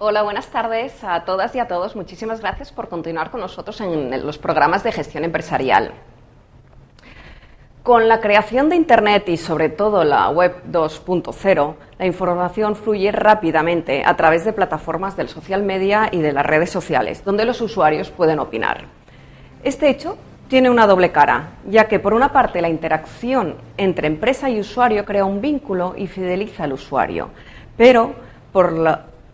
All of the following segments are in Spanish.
Hola, buenas tardes a todas y a todos. Muchísimas gracias por continuar con nosotros en los programas de gestión empresarial. Con la creación de Internet y sobre todo la Web 2.0, la información fluye rápidamente a través de plataformas del social media y de las redes sociales, donde los usuarios pueden opinar. Este hecho tiene una doble cara, ya que por una parte la interacción entre empresa y usuario crea un vínculo y fideliza al usuario, pero por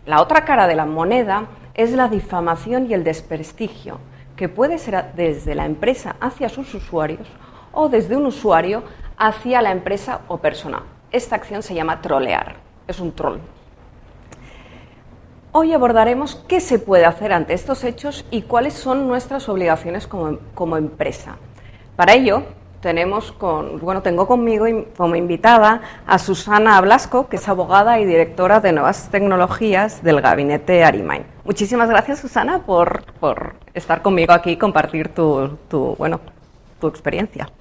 la otra cara de la moneda es la difamación y el desprestigio, que puede ser desde la empresa hacia sus usuarios o desde un usuario hacia la empresa o persona. Esta acción se llama trolear, es un troll. Hoy abordaremos qué se puede hacer ante estos hechos y cuáles son nuestras obligaciones como empresa. Para ello, tengo conmigo como invitada a Susana Blasco, que es abogada y directora de Nuevas Tecnologías del Gabinete Arimain. Muchísimas gracias, Susana, por estar conmigo aquí y compartir tu experiencia.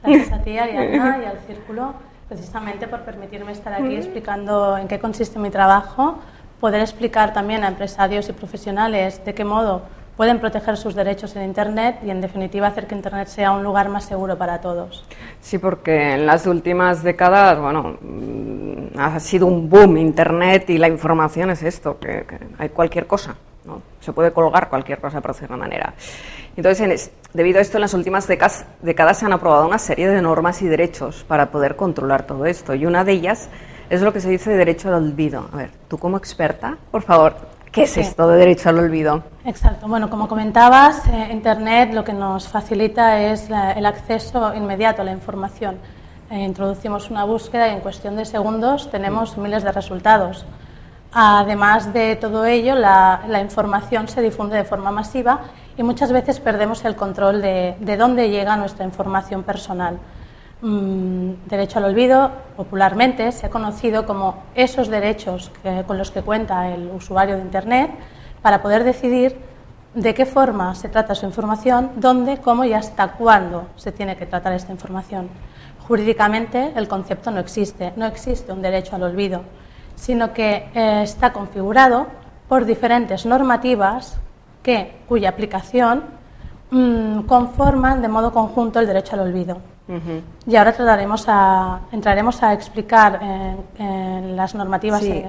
Gracias a ti, Ariadna, y al Círculo, precisamente por permitirme estar aquí explicando en qué consiste mi trabajo, poder explicar también a empresarios y profesionales de qué modo pueden proteger sus derechos en Internet y, en definitiva, hacer que Internet sea un lugar más seguro para todos. Sí, porque en las últimas décadas, ha sido un boom Internet y la información es esto, que hay cualquier cosa, ¿no? Se puede colgar cualquier cosa, por decirlo de una manera. Entonces, debido a esto, en las últimas décadas se han aprobado una serie de normas y derechos para poder controlar todo esto, y una de ellas es lo que se dice de derecho al olvido. A ver, tú como experta, por favor, ¿qué es esto de derecho al olvido? Exacto. Bueno, como comentabas, Internet lo que nos facilita es el acceso inmediato a la información. Introducimos una búsqueda y en cuestión de segundos tenemos miles de resultados. Además de todo ello, la información se difunde de forma masiva y muchas veces perdemos el control de dónde llega nuestra información personal. Derecho al olvido, popularmente, se ha conocido como esos derechos con los que cuenta el usuario de Internet para poder decidir de qué forma se trata su información, dónde, cómo y hasta cuándo se tiene que tratar esta información. Jurídicamente, el concepto no existe un derecho al olvido, sino que está configurado por diferentes normativas cuya aplicación conforman de modo conjunto el derecho al olvido. Y ahora entraremos a explicar en las normativas. Sí,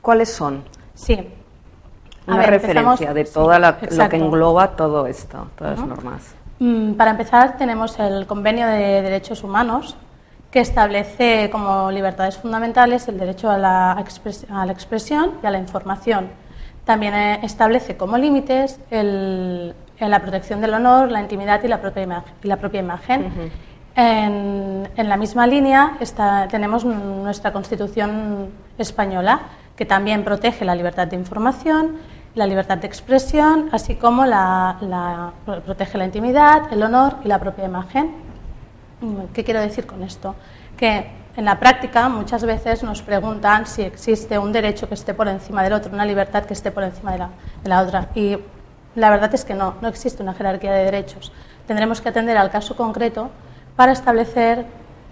¿cuáles son? Sí. Una referencia de todo lo que engloba todo esto, todas las normas. Para empezar, tenemos el Convenio de Derechos Humanos, que establece como libertades fundamentales el derecho a la expresión y a la información. También establece como límites la protección del honor, la intimidad y la propia imagen. En la misma línea tenemos nuestra Constitución española, que también protege la libertad de información, la libertad de expresión, así como protege la intimidad, el honor y la propia imagen. ¿Qué quiero decir con esto? Que en la práctica muchas veces nos preguntan si existe un derecho que esté por encima del otro, una libertad que esté por encima de la otra. Y la verdad es que no existe una jerarquía de derechos. Tendremos que atender al caso concreto para establecer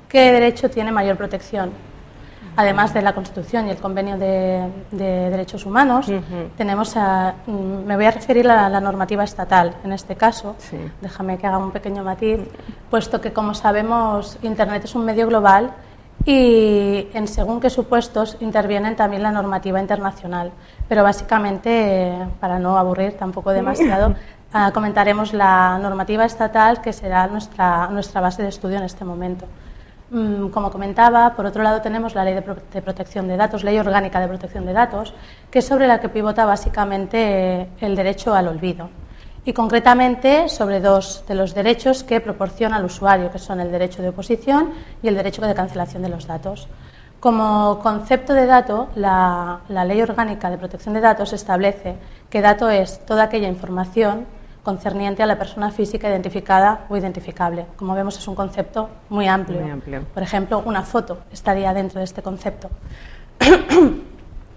qué derecho tiene mayor protección. Además de la Constitución y el Convenio de Derechos Humanos, me voy a referir a la normativa estatal. En este caso, déjame que haga un pequeño matiz, puesto que, como sabemos, Internet es un medio global y en según qué supuestos intervienen también la normativa internacional. Pero básicamente, para no aburrir tampoco demasiado, comentaremos la normativa estatal, que será nuestra base de estudio en este momento. Como comentaba, por otro lado tenemos la Ley de Protección de Datos, Ley Orgánica de Protección de Datos, que es sobre la que pivota básicamente el derecho al olvido. Y concretamente sobre dos de los derechos que proporciona al usuario, que son el derecho de oposición y el derecho de cancelación de los datos. Como concepto de dato, la Ley Orgánica de Protección de Datos establece que dato es toda aquella información concerniente a la persona física identificada o identificable. Como vemos, es un concepto muy amplio. Por ejemplo, una foto estaría dentro de este concepto.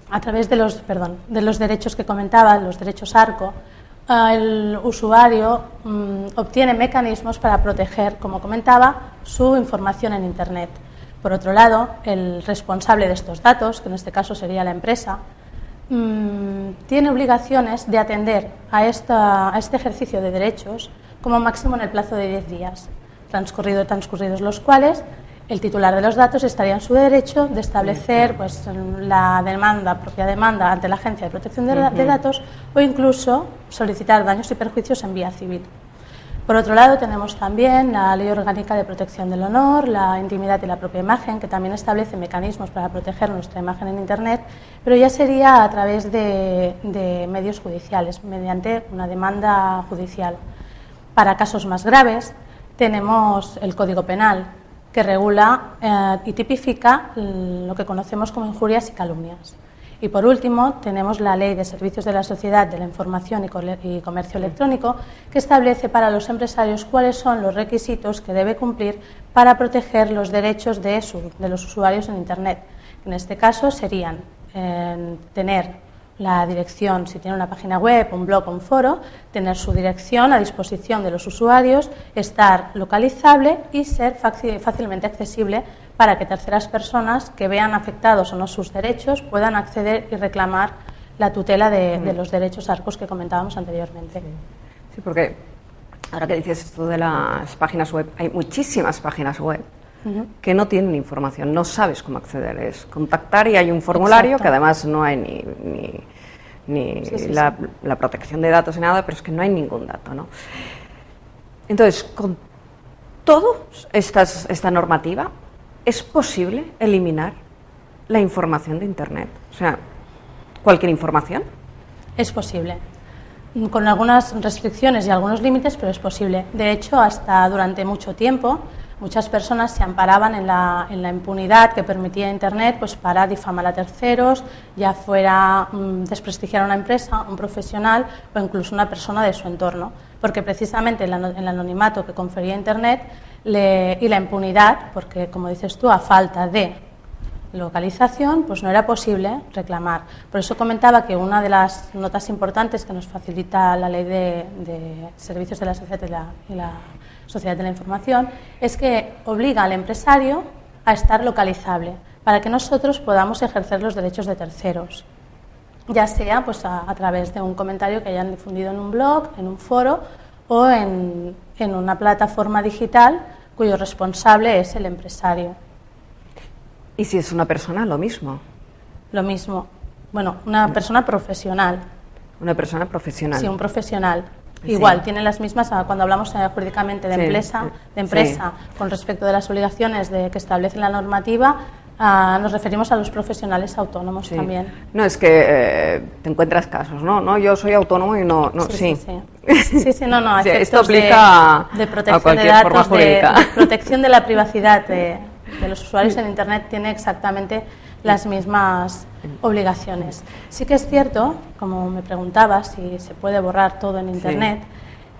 A través de los derechos que comentaba, los derechos ARCO, el usuario obtiene mecanismos para proteger, como comentaba, su información en Internet. Por otro lado, el responsable de estos datos, que en este caso sería la empresa, tiene obligaciones de atender a este ejercicio de derechos como máximo en el plazo de 10 días, transcurridos los cuales el titular de los datos estaría en su derecho de establecer pues, la propia demanda ante la Agencia de Protección de Datos o incluso solicitar daños y perjuicios en vía civil. Por otro lado, tenemos también la Ley Orgánica de Protección del Honor, la intimidad y la propia imagen, que también establece mecanismos para proteger nuestra imagen en Internet, pero ya sería a través de medios judiciales, mediante una demanda judicial. Para casos más graves, tenemos el Código Penal, que regula y tipifica lo que conocemos como injurias y calumnias. Y por último, tenemos la Ley de Servicios de la Sociedad de la Información y Comercio Electrónico, que establece para los empresarios cuáles son los requisitos que debe cumplir para proteger los derechos de los usuarios en Internet. En este caso serían tener la dirección, si tiene una página web, un blog o un foro, tener su dirección a disposición de los usuarios, estar localizable y ser fácilmente accesible para que terceras personas que vean afectados o no sus derechos puedan acceder y reclamar la tutela de los derechos ARCOS que comentábamos anteriormente. Sí, porque ahora que dices esto de las páginas web, hay muchísimas páginas web que no tienen información, no sabes cómo acceder, es contactar y hay un formulario. Exacto. Que además no hay ni la protección de datos ni nada, pero es que no hay ningún dato, ¿no? Entonces, con toda esta normativa, ¿es posible eliminar la información de Internet? O sea, ¿cualquier información? Es posible, con algunas restricciones y algunos límites, pero es posible. De hecho, hasta durante mucho tiempo, muchas personas se amparaban en la impunidad que permitía Internet pues, para difamar a terceros, ya fuera desprestigiar a una empresa, un profesional o incluso una persona de su entorno, porque precisamente el anonimato que confería Internet y la impunidad, porque como dices tú, a falta de localización, pues no era posible reclamar. Por eso comentaba que una de las notas importantes que nos facilita la Ley de Servicios de la Sociedad y la Sociedad de la Información es que obliga al empresario a estar localizable para que nosotros podamos ejercer los derechos de terceros, ya sea pues a través de un comentario que hayan difundido en un blog, en un foro o en una plataforma digital cuyo responsable es el empresario. ¿Y si es una persona, lo mismo? Lo mismo. Bueno, una persona profesional. Una persona profesional. Sí, un profesional. Igual, tiene las mismas, cuando hablamos jurídicamente de empresa con respecto de las obligaciones que establece la normativa, nos referimos a los profesionales autónomos también. No, es que te encuentras casos, ¿no? No, yo soy autónomo y no Sí, no. Esto aplica de protección a cualquier de datos, forma jurídica. de protección de la privacidad de los usuarios en Internet tiene exactamente las mismas obligaciones. Sí que es cierto, como me preguntabas, si se puede borrar todo en Internet,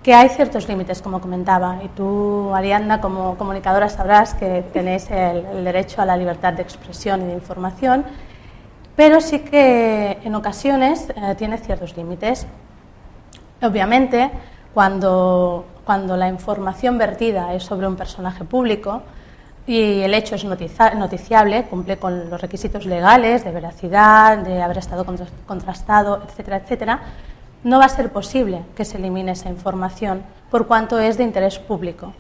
que hay ciertos límites, como comentaba, y tú, Ariadna, como comunicadora sabrás que tenéis el derecho a la libertad de expresión y de información, pero sí que en ocasiones tiene ciertos límites. Obviamente, cuando la información vertida es sobre un personaje público y el hecho es noticiable, cumple con los requisitos legales de veracidad, de haber estado contrastado, etcétera, etcétera, no va a ser posible que se elimine esa información por cuanto es de interés público.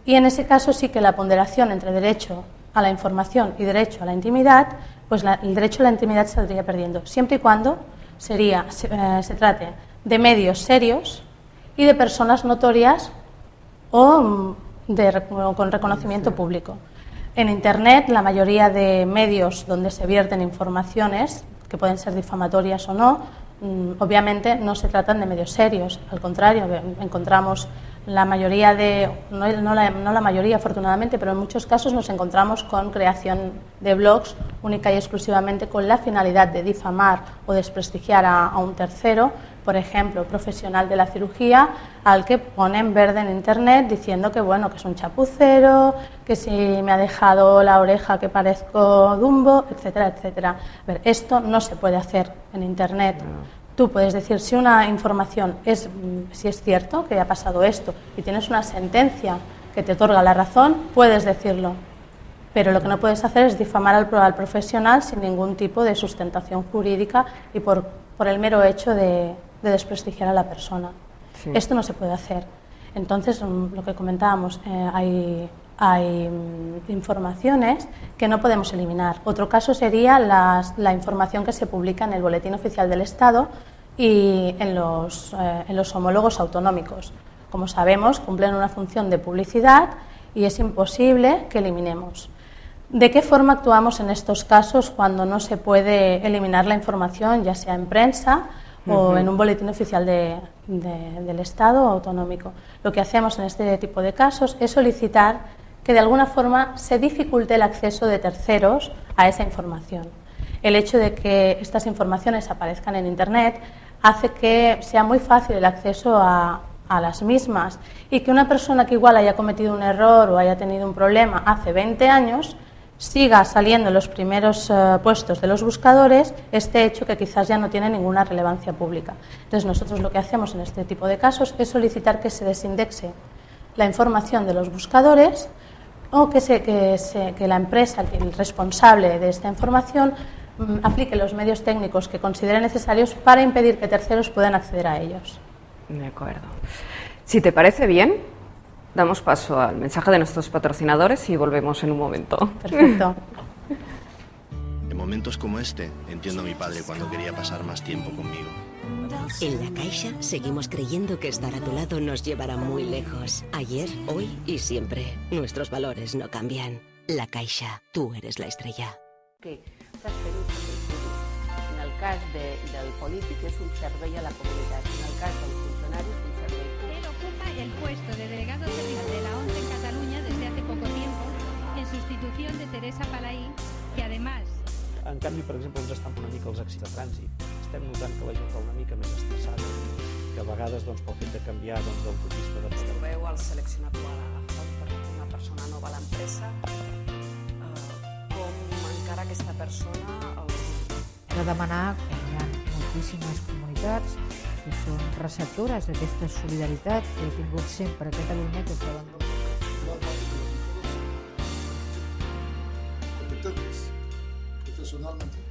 Y en ese caso sí que la ponderación entre derecho a la información y derecho a la intimidad, pues el derecho a la intimidad se saldría perdiendo, siempre y cuando se trate de medios serios y de personas notorias o con reconocimiento público. En Internet, la mayoría de medios donde se vierten informaciones, que pueden ser difamatorias o no, obviamente no se tratan de medios serios. Al contrario, encontramos la mayoría no la mayoría afortunadamente, pero en muchos casos nos encontramos con creación de blogs única y exclusivamente con la finalidad de difamar o desprestigiar a un tercero, por ejemplo, profesional de la cirugía, al que ponen verde en Internet diciendo que bueno, que es un chapucero, que si me ha dejado la oreja que parezco Dumbo, etcétera, etcétera. A ver, esto no se puede hacer en Internet. Tú puedes decir si una información si es cierto que ha pasado esto y tienes una sentencia que te otorga la razón, puedes decirlo. pero lo que no puedes hacer es difamar al profesional sin ningún tipo de sustentación jurídica y por el mero hecho de desprestigiar a la persona. Sí. Esto no se puede hacer. Entonces, lo que comentábamos, hay informaciones que no podemos eliminar. Otro caso sería la información que se publica en el Boletín Oficial del Estado y en los homólogos autonómicos. Como sabemos, cumplen una función de publicidad y es imposible que eliminemos. ¿De qué forma actuamos en estos casos cuando no se puede eliminar la información, ya sea en prensa o en un boletín oficial del Estado autonómico? Lo que hacemos en este tipo de casos es solicitar que de alguna forma se dificulte el acceso de terceros a esa información. El hecho de que estas informaciones aparezcan en Internet hace que sea muy fácil el acceso a las mismas y que una persona que igual haya cometido un error o haya tenido un problema hace 20 años siga saliendo en los primeros puestos de los buscadores, este hecho que quizás ya no tiene ninguna relevancia pública. Entonces nosotros lo que hacemos en este tipo de casos es solicitar que se desindexe la información de los buscadores o que la empresa, el responsable de esta información, aplique los medios técnicos que considere necesarios para impedir que terceros puedan acceder a ellos. De acuerdo. Si te parece bien, damos paso al mensaje de nuestros patrocinadores y volvemos en un momento. Perfecto. En momentos como este, entiendo a mi padre cuando quería pasar más tiempo conmigo. En La Caixa seguimos creyendo que estar a tu lado nos llevará muy lejos. Ayer, hoy y siempre. Nuestros valores no cambian. La Caixa, tú eres la estrella. Que en el cas del polític és un servei a la comunitat, en el cas del funcionari és un servei públic. Él ocupa el puesto de delegado territorial de la ONCE en Cataluña desde hace poco tiempo, en sustitución de Teresa Palaí, que además... En canvi, per exemple, ens estan una mica els accidents de trànsit. Estem notant que la gent està una mica més estressada, que a vegades pel fet de canviar d'autopista de pedal. Trobeu el seleccionat per una persona nova a l'empresa, com encara aquesta persona... He de demanar que hi ha moltíssimes comunitats que són receptores d'aquesta solidaritat que he tingut sempre a Catalunya que poden donar. Competentes, professionalmente.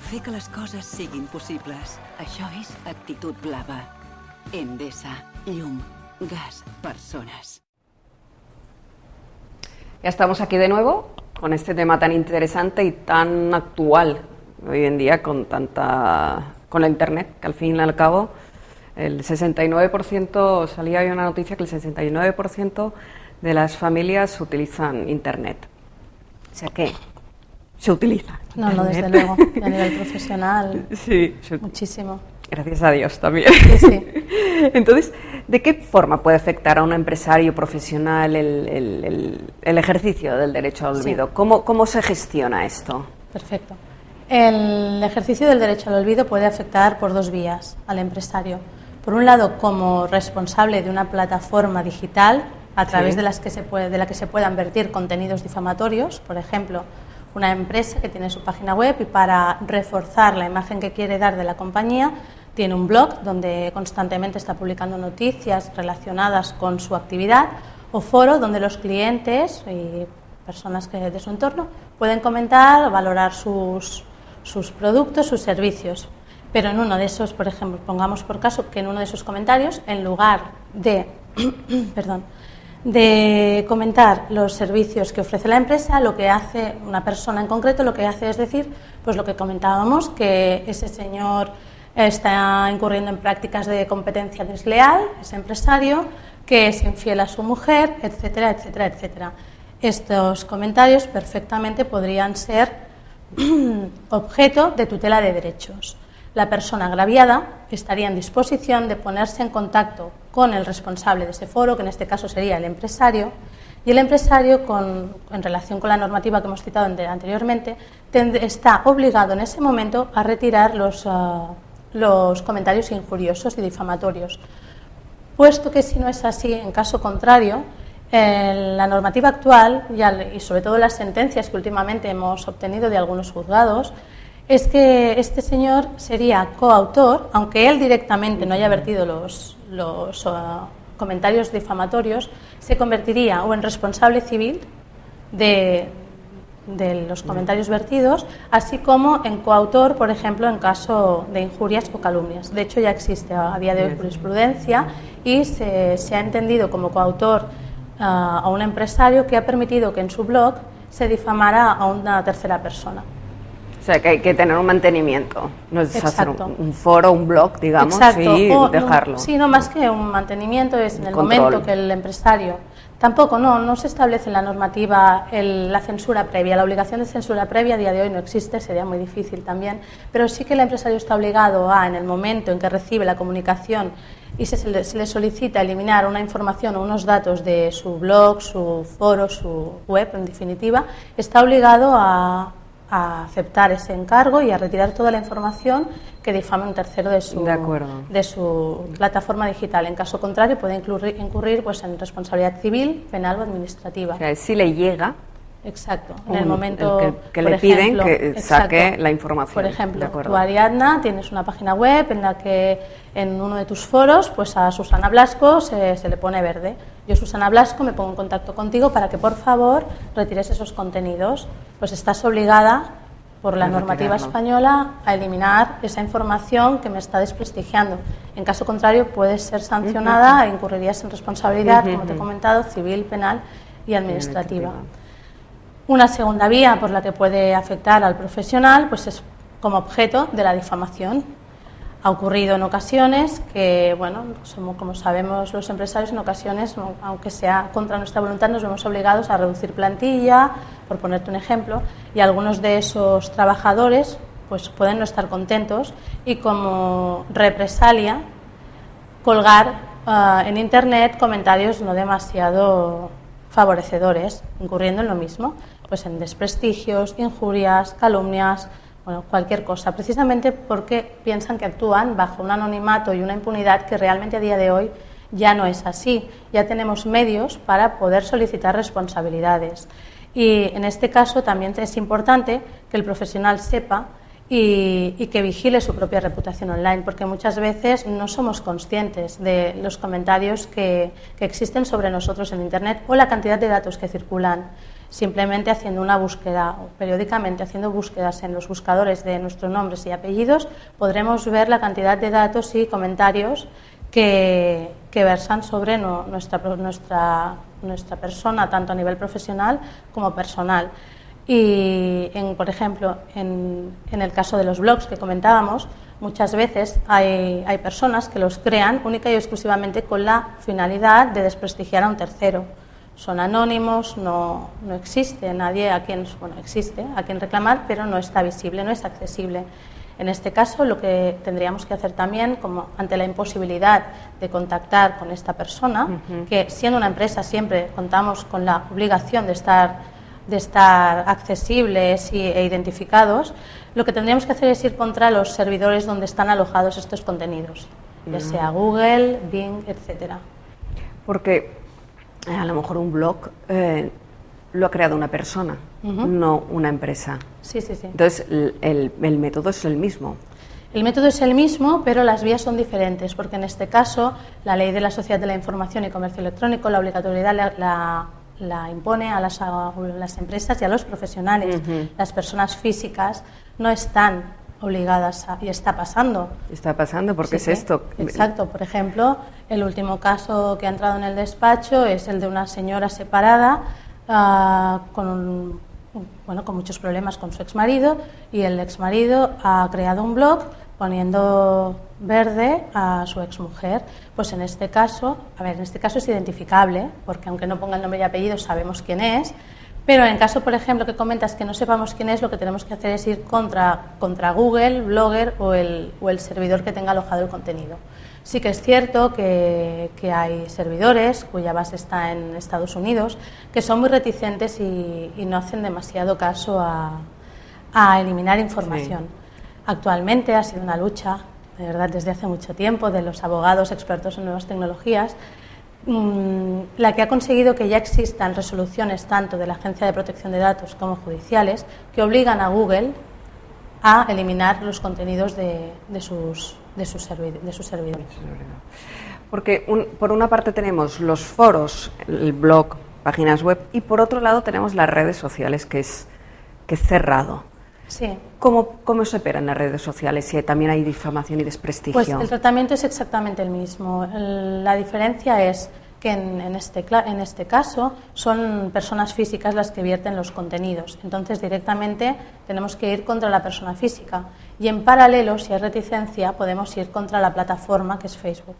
Fer que les coses siguin possibles. Això és Actitud Blava. Endesa, llum, gas, persones. Ya estamos aquí de nuevo con este tema tan interesante y tan actual hoy en día con la Internet, que al fin y al cabo el 69%, salía hoy una noticia que el 69% de las familias utilizan Internet. O sea que se utiliza. No, desde luego, a nivel profesional, sí, muchísimo. Gracias a Dios también. Sí, sí. Entonces, ¿de qué forma puede afectar a un empresario profesional el ejercicio del derecho al olvido? Sí. ¿Cómo se gestiona esto? Perfecto. El ejercicio del derecho al olvido puede afectar por dos vías al empresario. Por un lado, como responsable de una plataforma digital a través de la que se puedan vertir contenidos difamatorios, por ejemplo, una empresa que tiene su página web y para reforzar la imagen que quiere dar de la compañía tiene un blog donde constantemente está publicando noticias relacionadas con su actividad o foro donde los clientes y personas de su entorno pueden comentar, valorar sus productos, sus servicios. Pero en uno de esos, por ejemplo, pongamos por caso que en uno de esos comentarios, en lugar de de comentar los servicios que ofrece la empresa, lo que hace una persona en concreto, lo que hace es decir, pues lo que comentábamos, que ese señor está incurriendo en prácticas de competencia desleal, ese empresario, que es infiel a su mujer, etcétera, etcétera, etcétera. estos comentarios perfectamente podrían ser objeto de tutela de derechos. La persona agraviada estaría en disposición de ponerse en contacto con el responsable de ese foro, que en este caso sería el empresario, y el empresario, en relación con la normativa que hemos citado anteriormente, está obligado en ese momento a retirar los comentarios injuriosos y difamatorios. Puesto que si no es así, en caso contrario, la normativa actual y sobre todo las sentencias que últimamente hemos obtenido de algunos juzgados, es que este señor sería coautor, aunque él directamente no haya vertido los comentarios difamatorios, se convertiría o en responsable civil de los comentarios vertidos, así como en coautor, por ejemplo, en caso de injurias o calumnias. De hecho, ya existe a día de hoy jurisprudencia y se ha entendido como coautor a un empresario que ha permitido que en su blog se difamara a una tercera persona. O sea, que hay que tener un mantenimiento, no es hacer Exacto. un foro, un blog, digamos, Exacto. y O, dejarlo. Sí, no más que un mantenimiento, es en el Control. momento que el empresario... Tampoco, no se establece en la normativa la censura previa. La obligación de censura previa a día de hoy no existe, sería muy difícil también, pero sí que el empresario está obligado a, en el momento en que recibe la comunicación y se le solicita eliminar una información o unos datos de su blog, su foro, su web, en definitiva, está obligado a aceptar ese encargo y a retirar toda la información que difame un tercero de su plataforma digital. En caso contrario, puede incurrir pues, en responsabilidad civil, penal o administrativa. O sea, si le llega... Exacto, en el momento que le piden que saque la información. Por ejemplo, tú, Ariadna, tienes una página web en la que en uno de tus foros, pues a Susana Blasco se le pone verde. Yo, Susana Blasco, me pongo en contacto contigo para que, por favor, retires esos contenidos. Pues estás obligada, por la normativa española, a eliminar esa información que me está desprestigiando. En caso contrario, puedes ser sancionada e incurrirías en responsabilidad, como te he comentado, civil, penal y administrativa. Una segunda vía por la que puede afectar al profesional pues es como objeto de la difamación. Ha ocurrido en ocasiones que, bueno, como sabemos los empresarios, en ocasiones, aunque sea contra nuestra voluntad, nos vemos obligados a reducir plantilla, por ponerte un ejemplo, y algunos de esos trabajadores pues pueden no estar contentos y como represalia colgar en Internet comentarios no demasiado favorecedores, incurriendo en lo mismo, pues en desprestigios, injurias, calumnias, bueno, cualquier cosa, precisamente porque piensan que actúan bajo un anonimato y una impunidad que realmente a día de hoy ya no es así. Ya tenemos medios para poder solicitar responsabilidades. Y en este caso también es importante que el profesional sepa y que vigile su propia reputación online, porque muchas veces no somos conscientes de los comentarios que existen sobre nosotros en Internet o la cantidad de datos que circulan. Simplemente haciendo una búsqueda o periódicamente haciendo búsquedas en los buscadores de nuestros nombres y apellidos podremos ver la cantidad de datos y comentarios que versan sobre nuestra persona, tanto a nivel profesional como personal. Y, por ejemplo, en el caso de los blogs que comentábamos, muchas veces hay personas que los crean única y exclusivamente con la finalidad de desprestigiar a un tercero. Son anónimos, no existe nadie existe a quien reclamar, pero no está visible, no es accesible. En este caso, lo que tendríamos que hacer también, como ante la imposibilidad de contactar con esta persona, que siendo una empresa siempre contamos con la obligación de estar accesibles e identificados, lo que tendríamos que hacer es ir contra los servidores donde están alojados estos contenidos, ya sea Google, Bing, etcétera. Porque a lo mejor un blog lo ha creado una persona, no una empresa. Sí. Entonces, el método es el mismo. El método es el mismo, pero las vías son diferentes, porque en este caso la Ley de la Sociedad de la Información y Comercio Electrónico, la obligatoriedad la impone a las empresas y a los profesionales. Las personas físicas no están obligadas y está pasando. Está pasando porque es esto. Exacto. Por ejemplo, el último caso que ha entrado en el despacho es el de una señora separada con muchos problemas con su exmarido, y el exmarido ha creado un blog poniendo verde a su exmujer. Pues en este caso, en este caso es identificable, porque aunque no ponga el nombre y apellido sabemos quién es, pero en el caso, por ejemplo, que comentas que no sepamos quién es, lo que tenemos que hacer es ir contra Google, Blogger o el servidor que tenga alojado el contenido. Sí que es cierto que hay servidores cuya base está en Estados Unidos que son muy reticentes y no hacen demasiado caso a eliminar información. Sí. Actualmente ha sido una lucha, de verdad, desde hace mucho tiempo, de los abogados expertos en nuevas tecnologías, la que ha conseguido que ya existan resoluciones tanto de la Agencia de Protección de Datos como judiciales que obligan a Google a eliminar los contenidos de sus servidores. Porque por una parte tenemos los foros, el blog, páginas web, y por otro lado tenemos las redes sociales, que es cerrado. Sí. ¿Cómo se operan las redes sociales si también hay difamación y desprestigio? Pues el tratamiento es exactamente el mismo. La diferencia es que en este caso son personas físicas las que vierten los contenidos. Entonces directamente tenemos que ir contra la persona física. Y en paralelo, si hay reticencia, podemos ir contra la plataforma que es Facebook.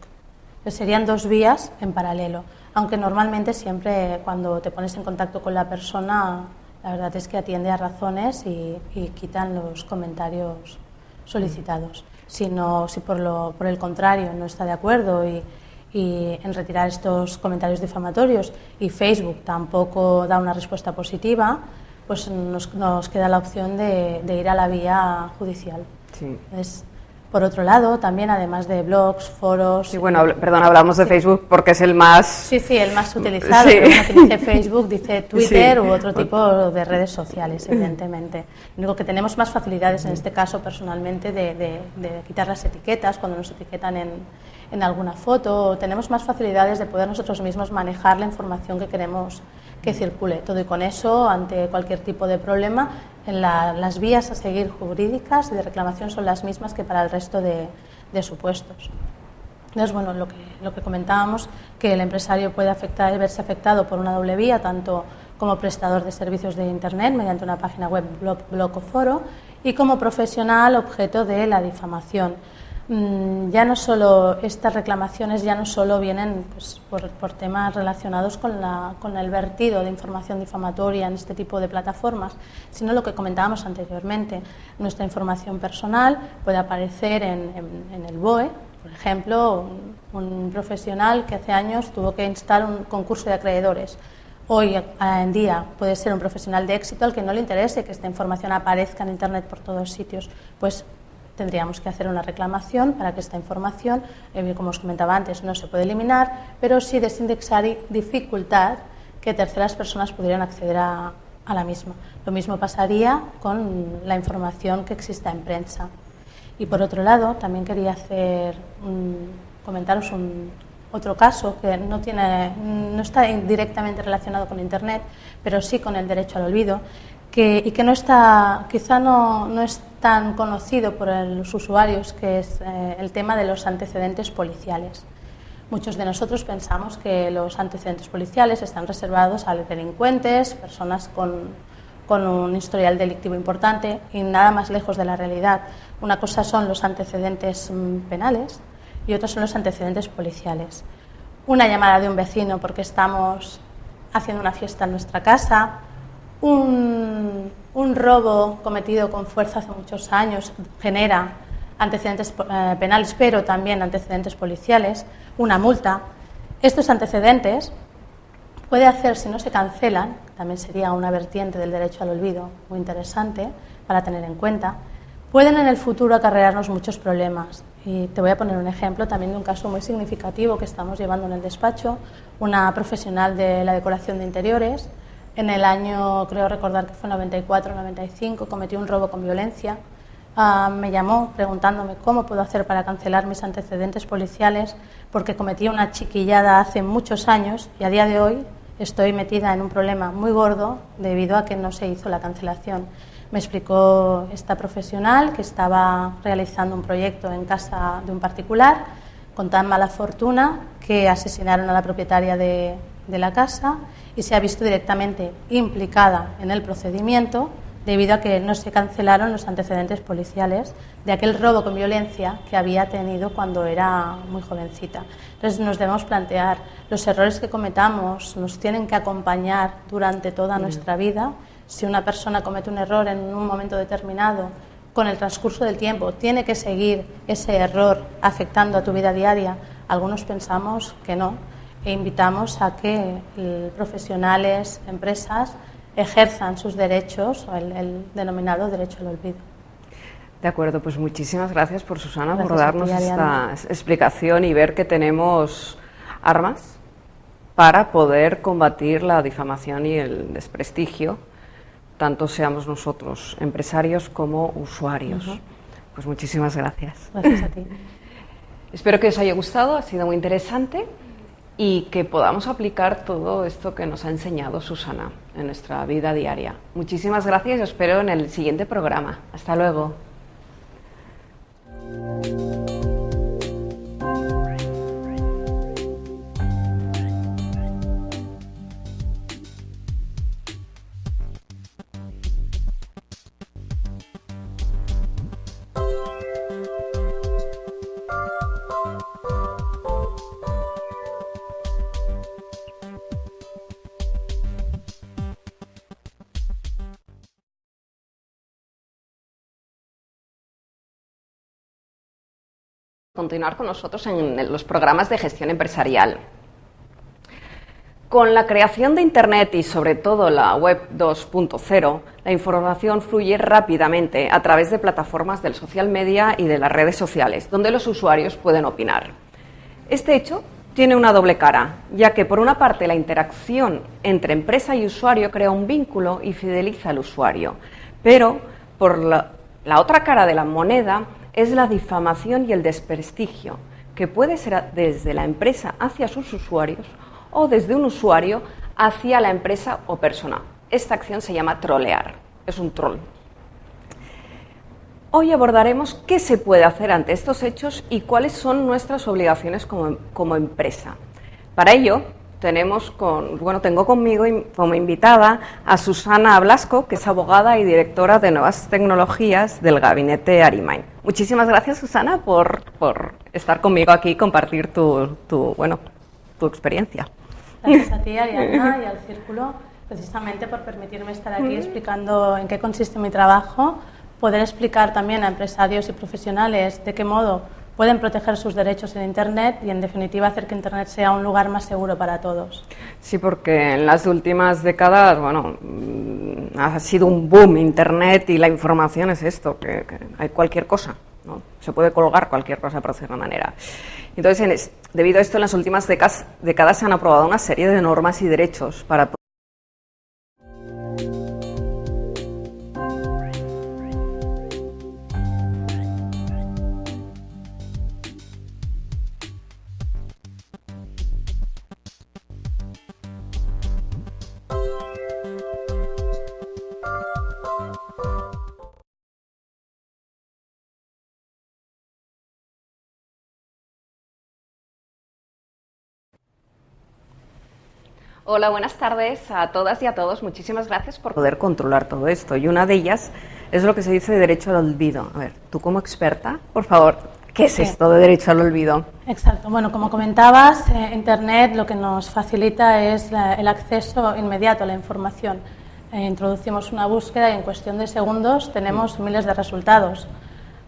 Entonces serían dos vías en paralelo. Aunque normalmente siempre cuando te pones en contacto con la persona, la verdad es que atiende a razones y quitan los comentarios solicitados. Si por el contrario no está de acuerdo y en retirar estos comentarios difamatorios y Facebook tampoco da una respuesta positiva, pues nos queda la opción de ir a la vía judicial. Sí. Por otro lado, también además de blogs, foros... Sí, bueno, hablamos de Facebook porque es el más... Sí, el más utilizado. Sí. Pero uno que dice Facebook, dice Twitter u otro tipo de redes sociales, evidentemente. Lo único que tenemos más facilidades en este caso personalmente de quitar las etiquetas cuando nos etiquetan en alguna foto. Tenemos más facilidades de poder nosotros mismos manejar la información que queremos que circule. Todo y con eso, ante cualquier tipo de problema, las vías a seguir jurídicas y de reclamación son las mismas que para el resto de supuestos. Entonces, bueno, lo que comentábamos, que el empresario puede verse afectado por una doble vía, tanto como prestador de servicios de Internet mediante una página web, blog o foro, y como profesional objeto de la difamación. Ya no solo estas reclamaciones ya no solo vienen pues, por temas relacionados con el vertido de información difamatoria en este tipo de plataformas, sino lo que comentábamos anteriormente. Nuestra información personal puede aparecer en el BOE, por ejemplo, un profesional que hace años tuvo que instar un concurso de acreedores. Hoy en día puede ser un profesional de éxito al que no le interese que esta información aparezca en Internet por todos sitios, pues tendríamos que hacer una reclamación para que esta información, como os comentaba antes, no se puede eliminar, pero sí desindexar y dificultar que terceras personas pudieran acceder a la misma. Lo mismo pasaría con la información que exista en prensa. Y por otro lado, también quería comentaros otro caso que no está directamente relacionado con Internet, pero sí con el derecho al olvido, y que quizá no es tan conocido por los usuarios, que es el tema de los antecedentes policiales. Muchos de nosotros pensamos que los antecedentes policiales están reservados a delincuentes, personas con un historial delictivo importante, y nada más lejos de la realidad. Una cosa son los antecedentes penales y otra son los antecedentes policiales. Una llamada de un vecino porque estamos haciendo una fiesta en nuestra casa, un robo cometido con fuerza hace muchos años genera antecedentes penales, pero también antecedentes policiales, una multa. Estos antecedentes puede hacer, si no se cancelan, también sería una vertiente del derecho al olvido muy interesante para tener en cuenta, pueden en el futuro acarrearnos muchos problemas. Y te voy a poner un ejemplo también de un caso muy significativo que estamos llevando en el despacho. Una profesional de la decoración de interiores, en el año, creo recordar que fue 94-95, cometió un robo con violencia. Me llamó preguntándome cómo puedo hacer para cancelar mis antecedentes policiales, porque cometí una chiquillada hace muchos años y a día de hoy estoy metida en un problema muy gordo debido a que no se hizo la cancelación. Me explicó esta profesional que estaba realizando un proyecto en casa de un particular con tan mala fortuna que asesinaron a la propietaria de la casa y se ha visto directamente implicada en el procedimiento debido a que no se cancelaron los antecedentes policiales de aquel robo con violencia que había tenido cuando era muy jovencita. Entonces nos debemos plantear, los errores que cometamos nos tienen que acompañar durante toda nuestra vida. Si una persona comete un error en un momento determinado, con el transcurso del tiempo tiene que seguir ese error afectando a tu vida diaria. Algunos pensamos que no, e invitamos a que profesionales, empresas, ejerzan sus derechos, o el denominado derecho al olvido. De acuerdo, pues muchísimas gracias por Susana, Gracias por darnos a ti, Ariadna. esta explicación y ver que tenemos armas para poder combatir la difamación y el desprestigio, tanto seamos nosotros empresarios como usuarios. Pues muchísimas gracias. Gracias a ti. Espero que os haya gustado, ha sido muy interesante y que podamos aplicar todo esto que nos ha enseñado Susana en nuestra vida diaria. Muchísimas gracias y os espero en el siguiente programa. Hasta luego. Continuar con nosotros en los programas de gestión empresarial. Con la creación de Internet y sobre todo la Web 2.0, la información fluye rápidamente a través de plataformas del social media y de las redes sociales, donde los usuarios pueden opinar. Este hecho tiene una doble cara, ya que por una parte la interacción entre empresa y usuario crea un vínculo y fideliza al usuario, pero por la otra cara de la moneda es la difamación y el desprestigio, que puede ser desde la empresa hacia sus usuarios o desde un usuario hacia la empresa o persona. Esta acción se llama trolear, es un troll. Hoy abordaremos qué se puede hacer ante estos hechos y cuáles son nuestras obligaciones como empresa. Para ello, tengo conmigo como invitada a Susana Blasco, que es abogada y directora de Nuevas Tecnologías del Gabinete Arimain. Muchísimas gracias, Susana, por estar conmigo aquí y compartir tu experiencia. Gracias a ti, Ariadna, y al Círculo, precisamente por permitirme estar aquí explicando en qué consiste mi trabajo, poder explicar también a empresarios y profesionales de qué modo pueden proteger sus derechos en Internet y, en definitiva, hacer que Internet sea un lugar más seguro para todos. Sí, porque en las últimas décadas, ha sido un boom Internet y la información es esto, que hay cualquier cosa, ¿no? Se puede colgar cualquier cosa, por decirlo de una manera. Entonces, debido a esto, en las últimas décadas se han aprobado una serie de normas y derechos para Hola, buenas tardes a todas y a todos. Muchísimas gracias por poder controlar todo esto. Y una de ellas es lo que se dice derecho al olvido. A ver, tú como experta, por favor, ¿qué es esto de derecho al olvido? Exacto. Bueno, como comentabas, Internet lo que nos facilita es el acceso inmediato a la información. Introducimos una búsqueda y en cuestión de segundos tenemos miles de resultados.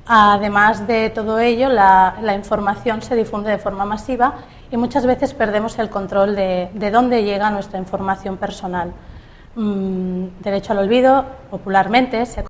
Además de todo ello, la información se difunde de forma masiva y muchas veces perdemos el control de dónde llega nuestra información personal. Derecho al olvido, popularmente, se